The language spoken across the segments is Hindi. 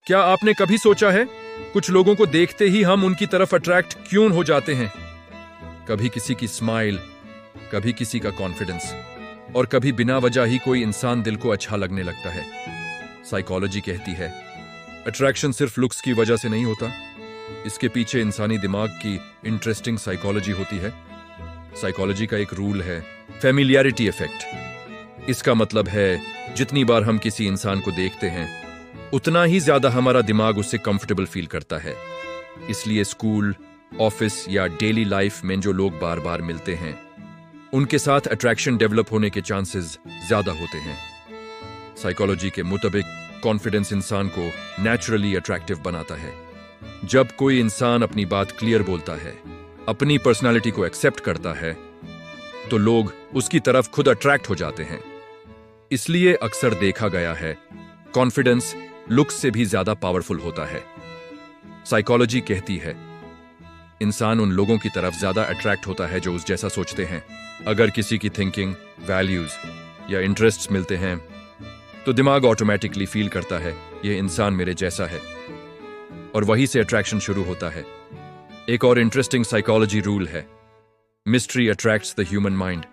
क्या आपने कभी सोचा है कुछ लोगों को देखते ही हम उनकी तरफ अट्रैक्ट क्यों हो जाते हैं? कभी किसी की स्माइल, कभी किसी का कॉन्फिडेंस, और कभी बिना वजह ही कोई इंसान दिल को अच्छा लगने लगता है। साइकोलॉजी कहती है अट्रैक्शन सिर्फ लुक्स की वजह से नहीं होता, इसके पीछे इंसानी दिमाग की इंटरेस्टिंग साइकोलॉजी होती है। साइकोलॉजी का एक रूल है फैमिलियरिटी इफेक्ट। इसका मतलब है जितनी बार हम किसी इंसान को देखते हैं उतना ही ज्यादा हमारा दिमाग उससे कंफर्टेबल फील करता है। इसलिए स्कूल, ऑफिस या डेली लाइफ में जो लोग बार बार मिलते हैं उनके साथ अट्रैक्शन डेवलप होने के चांसेस ज्यादा होते हैं। साइकोलॉजी के मुताबिक कॉन्फिडेंस इंसान को नेचुरली अट्रैक्टिव बनाता है। जब कोई इंसान अपनी बात क्लियर बोलता है, अपनी पर्सनालिटी को एक्सेप्ट करता है, तो लोग उसकी तरफ खुद अट्रैक्ट हो जाते हैं। इसलिए अक्सर देखा गया है कॉन्फिडेंस लुक्स से भी ज्यादा पावरफुल होता है। साइकोलॉजी कहती है इंसान उन लोगों की तरफ ज्यादा अट्रैक्ट होता है जो उस जैसा सोचते हैं। अगर किसी की थिंकिंग, वैल्यूज या इंटरेस्ट्स मिलते हैं तो दिमाग ऑटोमेटिकली फील करता है यह इंसान मेरे जैसा है, और वहीं से अट्रैक्शन शुरू होता है। एक और इंटरेस्टिंग साइकोलॉजी रूल है mystery attracts the human mind.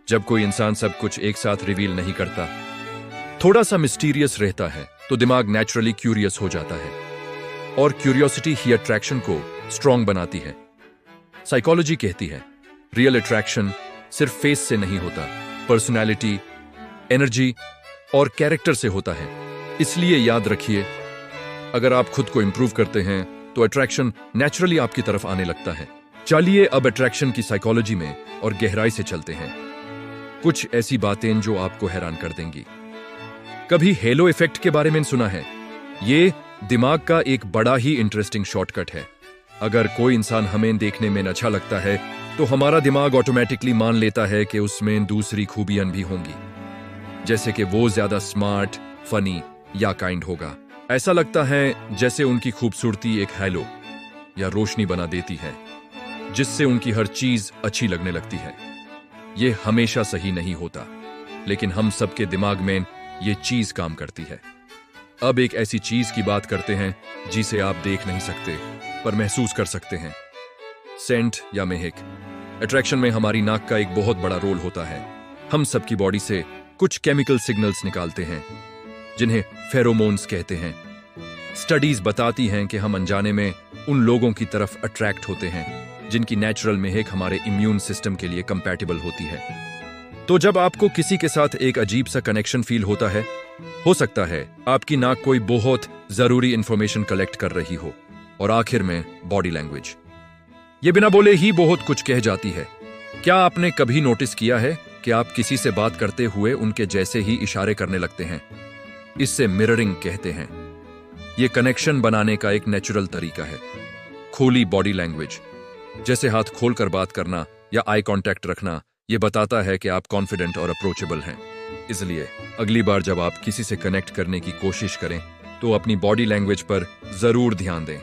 जब कोई इंसान सब कुछ एक साथ रिवील नहीं करता, थोड़ा सा मिस्टीरियस रहता है, तो दिमाग नेचुरली क्यूरियस हो जाता है, और क्यूरियोसिटी ही अट्रैक्शन को स्ट्रॉन्ग बनाती है। साइकोलॉजी कहती है रियल अट्रैक्शन सिर्फ फेस से नहीं होता, पर्सनैलिटी, एनर्जी और कैरेक्टर से होता है। इसलिए याद रखिए, अगर आप खुद को इंप्रूव करते हैं तो अट्रैक्शन नेचुरली आपकी तरफ आने लगता है। चलिए अब अट्रैक्शन की साइकोलॉजी में और गहराई से चलते हैं। कुछ ऐसी बातें जो आपको हैरान कर देंगी। कभी हेलो इफेक्ट के बारे में सुना है? ये दिमाग का एक बड़ा ही इंटरेस्टिंग शॉर्टकट है। अगर कोई इंसान हमें देखने में अच्छा लगता है तो हमारा दिमाग ऑटोमेटिकली मान लेता है कि उसमें दूसरी खूबियां भी होंगी, जैसे कि वो ज्यादा स्मार्ट, फनी या काइंड होगा। ऐसा लगता है जैसे उनकी खूबसूरती एक हैलो या रोशनी बना देती है, जिससे उनकी हर चीज अच्छी लगने लगती है। ये हमेशा सही नहीं होता, लेकिन हम सबके दिमाग में ये चीज काम करती है। अब एक ऐसी चीज की बात करते हैं जिसे आप देख नहीं सकते पर महसूस कर सकते हैं। सेंट या महक। अट्रैक्शन में हमारी नाक का एक बहुत बड़ा रोल होता है। हम सबकी बॉडी से कुछ केमिकल सिग्नल्स निकालते हैं जिन्हें फेरोमोन्स कहते हैं। स्टडीज बताती हैं कि हम अनजाने में उन लोगों की तरफ अट्रैक्ट होते हैं जिनकी नेचुरल महक हमारे इम्यून सिस्टम के लिए कंपैटिबल होती है। तो जब आपको किसी के साथ एक अजीब सा कनेक्शन फील होता है, हो सकता है आपकी नाक कोई बहुत जरूरी इंफॉर्मेशन कलेक्ट कर रही हो। और आखिर में बॉडी लैंग्वेज, ये बिना बोले ही बहुत कुछ कह जाती है। क्या आपने कभी नोटिस किया है कि आप किसी से बात करते हुए उनके जैसे ही इशारे करने लगते हैं? इससे मिररिंग कहते हैं। यह कनेक्शन बनाने का एक नेचुरल तरीका है। खुली बॉडी लैंग्वेज, जैसे हाथ खोलकर बात करना या आई कांटेक्ट रखना, यह बताता है कि आप कॉन्फिडेंट और अप्रोचेबल हैं। इसलिए अगली बार जब आप किसी से कनेक्ट करने की कोशिश करें तो अपनी बॉडी लैंग्वेज पर जरूर ध्यान दें।